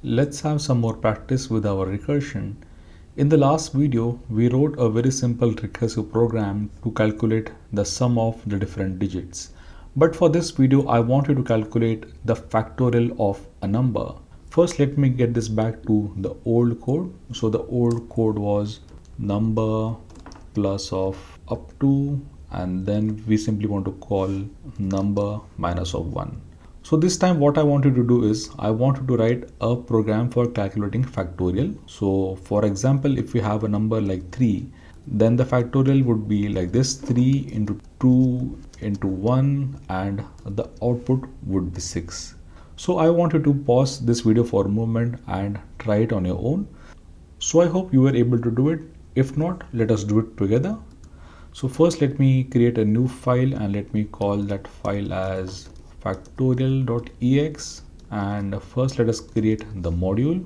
Let's have some more practice with our recursion. In the last video, we wrote a very simple recursive program to calculate the sum of the different digits. But for this video, I want you to calculate the factorial of a number. First, let me get this back to the old code. So the old code was number plus of up to, and then we simply want to call number minus of 1. So this time what I want you to do is I want you to write a program for calculating factorial. So for example, if we have a number like 3, then the factorial would be like this: 3 into 2 into 1, and the output would be 6. So I want you to pause this video for a moment and try it on your own. So I hope you were able to do it. If not, let us do it together. So first let me create a new file and let me call that file as factorial.ex, and first let us create the module.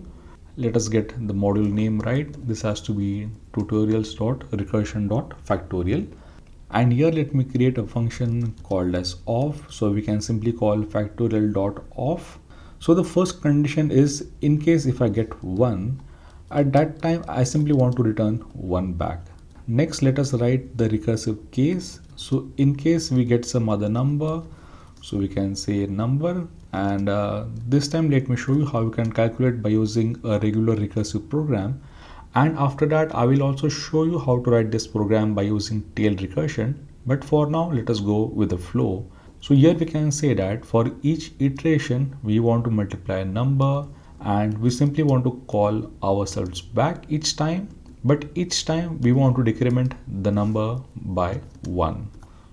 Let us get the module name right. This has to be tutorials.recursion.factorial, and here let me create a function called as off, so we can simply call factorial.off. So the first condition is, in case if I get 1, at that time I simply want to return 1 back. Next, let us write the recursive case. So in case we get some other number, so we can say number, and this time let me show you how you can calculate by using a regular recursive program. And after that, I will also show you how to write this program by using tail recursion. But for now, let us go with the flow. So here we can say that for each iteration, we want to multiply a number, and we simply want to call ourselves back each time. But each time we want to decrement the number by 1.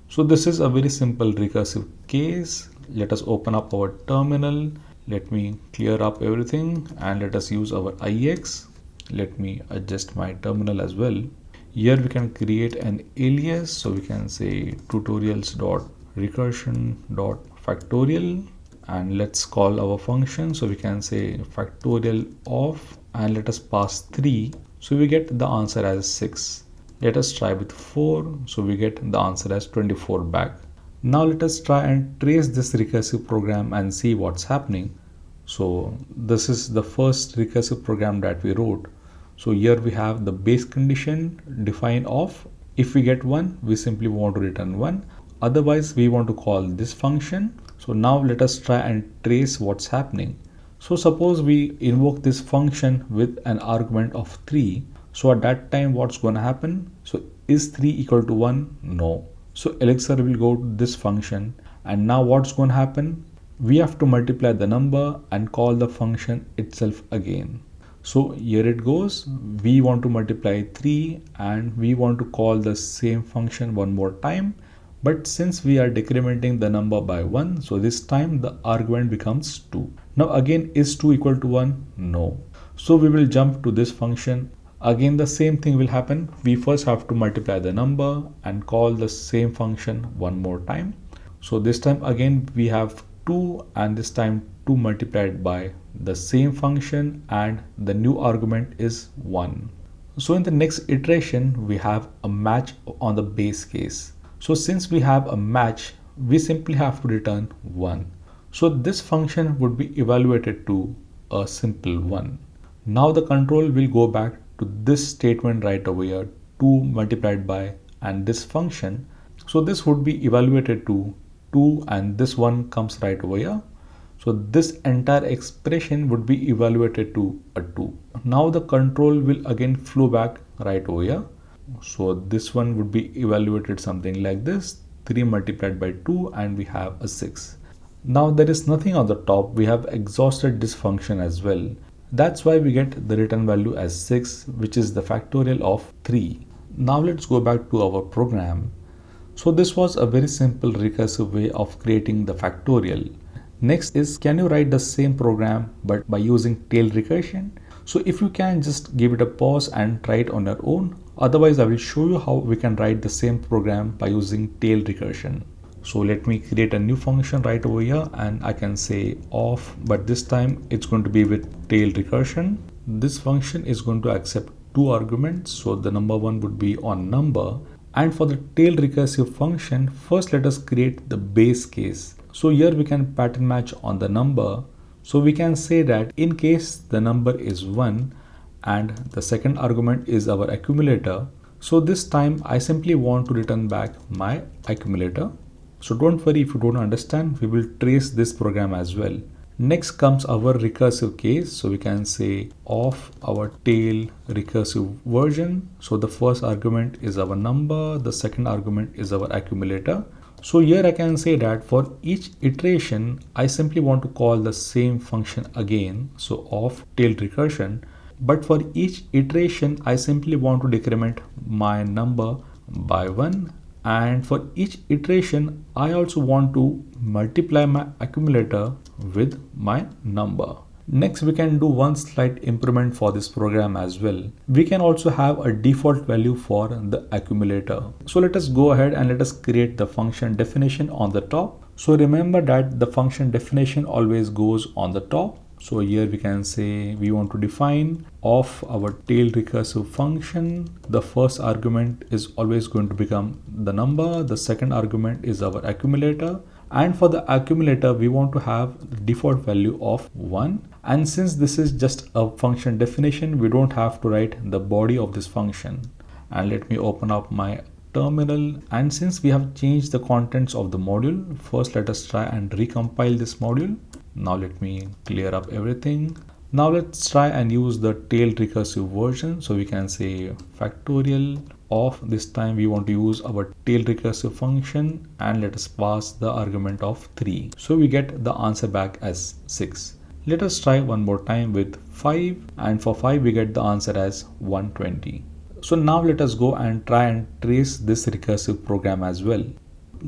So this is a very simple recursive case. Let us open up our terminal. Let me clear up everything and let us use our IX. Let me adjust my terminal as well. Here we can create an alias. So we can say tutorials.recursion.factorial, and let's call our function. So we can say factorial of, and let us pass 3. So we get the answer as 6. Let us try with 4. So we get the answer as 24 back. Now let us try and trace this recursive program and see what's happening. So this is the first recursive program that we wrote. So here we have the base condition define of. If we get 1, we simply want to return 1. Otherwise, we want to call this function. So now let us try and trace what's happening. So suppose we invoke this function with an argument of 3. So at that time, what's going to happen? So is 3 equal to 1? No. So Elixir will go to this function, and now what's going to happen? We have to multiply the number and call the function itself again. So here it goes. We want to multiply 3 and we want to call the same function one more time. But since we are decrementing the number by 1, so this time the argument becomes 2. Now again, is 2 equal to 1? No. So we will jump to this function. Again, the same thing will happen. We first have to multiply the number and call the same function one more time. So this time again, we have 2, and this time 2 multiplied by the same function, and the new argument is 1. So in the next iteration, we have a match on the base case. So since we have a match, we simply have to return 1. So this function would be evaluated to a simple 1. Now the control will go back to this statement right over here, 2 multiplied by and this function. So this would be evaluated to 2, and this one comes right over here. So this entire expression would be evaluated to a 2. Now the control will again flow back right over here. So this one would be evaluated something like this, 3 multiplied by 2, and we have a 6. Now there is nothing on the top. We have exhausted this function as well. That's why we get the return value as 6, which is the factorial of 3. Now let's go back to our program. So this was a very simple recursive way of creating the factorial. Next is, can you write the same program but by using tail recursion? So if you can, just give it a pause and try it on your own. Otherwise, I will show you how we can write the same program by using tail recursion. So let me create a new function right over here, and I can say off, but this time it's going to be with tail recursion. This function is going to accept 2 arguments. So the number 1 would be on number, and for the tail recursive function, first let us create the base case. So here we can pattern match on the number. So we can say that in case the number is 1 and the second argument is our accumulator, so this time I simply want to return back my accumulator. So don't worry if you don't understand, we will trace this program as well. Next comes our recursive case. So we can say of our tail recursive version. So the first argument is our number, the second argument is our accumulator. So here I can say that for each iteration, I simply want to call the same function again. So of tail recursion. But for each iteration, I simply want to decrement my number by 1. And for each iteration, I also want to multiply my accumulator with my number. Next, we can do one slight improvement for this program as well. We can also have a default value for the accumulator. So let us go ahead and let us create the function definition on the top. So remember that the function definition always goes on the top. So here we can say we want to define of our tail recursive function. The first argument is always going to become the number. The second argument is our accumulator. And for the accumulator, we want to have the default value of 1. And since this is just a function definition, we don't have to write the body of this function. And let me open up my terminal. And since we have changed the contents of the module, first let us try and recompile this module. Now let me clear up everything. Now let's try and use the tail recursive version. So we can say factorial of, this time we want to use our tail recursive function, and let us pass the argument of 3. So we get the answer back as 6. Let us try one more time with 5, and for 5 we get the answer as 120. So now let us go and try and trace this recursive program as well.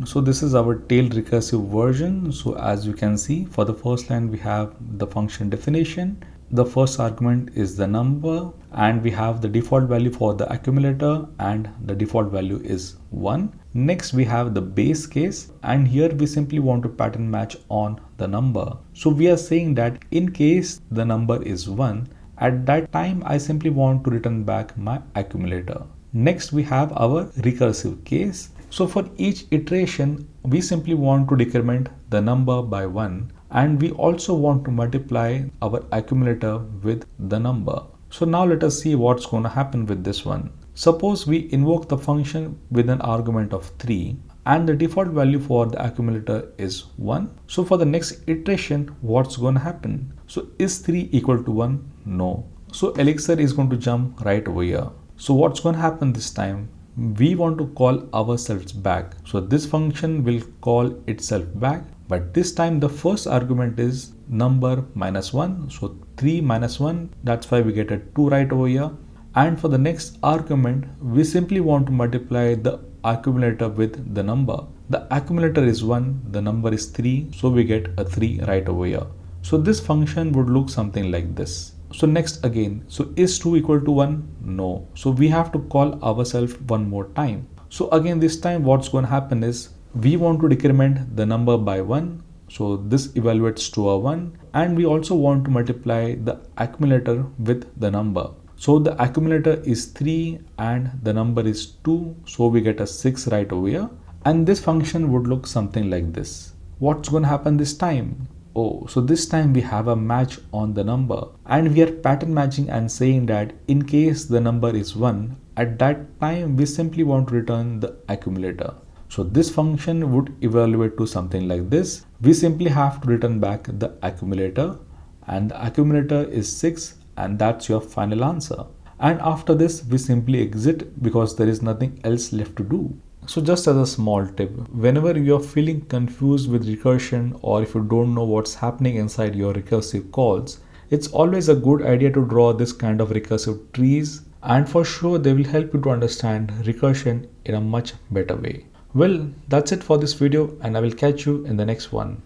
So this is our tail recursive version. So as you can see, for the first line we have the function definition. The first argument is the number, and we have the default value for the accumulator, and the default value is 1. Next we have the base case, and here we simply want to pattern match on the number. So we are saying that in case the number is 1, at that time I simply want to return back my accumulator. Next we have our recursive case. So for each iteration, we simply want to decrement the number by 1, and we also want to multiply our accumulator with the number. So now let us see what's going to happen with this one. Suppose we invoke the function with an argument of 3, and the default value for the accumulator is 1. So for the next iteration, what's going to happen? So is 3 equal to 1? No. So Elixir is going to jump right over here. So what's going to happen this time? We want to call ourselves back. So this function will call itself back, but this time the first argument is number minus 1. So 3 minus 1, that's why we get a 2 right over here. And for the next argument, we simply want to multiply the accumulator with the number. The accumulator is 1, the number is 3, so we get a 3 right over here. So this function would look something like this. So next again, so is 2 equal to 1? No. So we have to call ourselves one more time. So again, this time what's going to happen is we want to decrement the number by 1. So this evaluates to a 1, and we also want to multiply the accumulator with the number. So the accumulator is 3 and the number is 2. So we get a 6 right over here. And this function would look something like this. What's going to happen this time? Oh, so this time we have a match on the number, and we are pattern matching and saying that in case the number is 1, at that time we simply want to return the accumulator. So this function would evaluate to something like this. We simply have to return back the accumulator, and the accumulator is 6, and that's your final answer. And after this we simply exit because there is nothing else left to do. So just as a small tip, whenever you are feeling confused with recursion, or if you don't know what's happening inside your recursive calls, it's always a good idea to draw this kind of recursive trees, and for sure they will help you to understand recursion in a much better way. Well, that's it for this video, and I will catch you in the next one.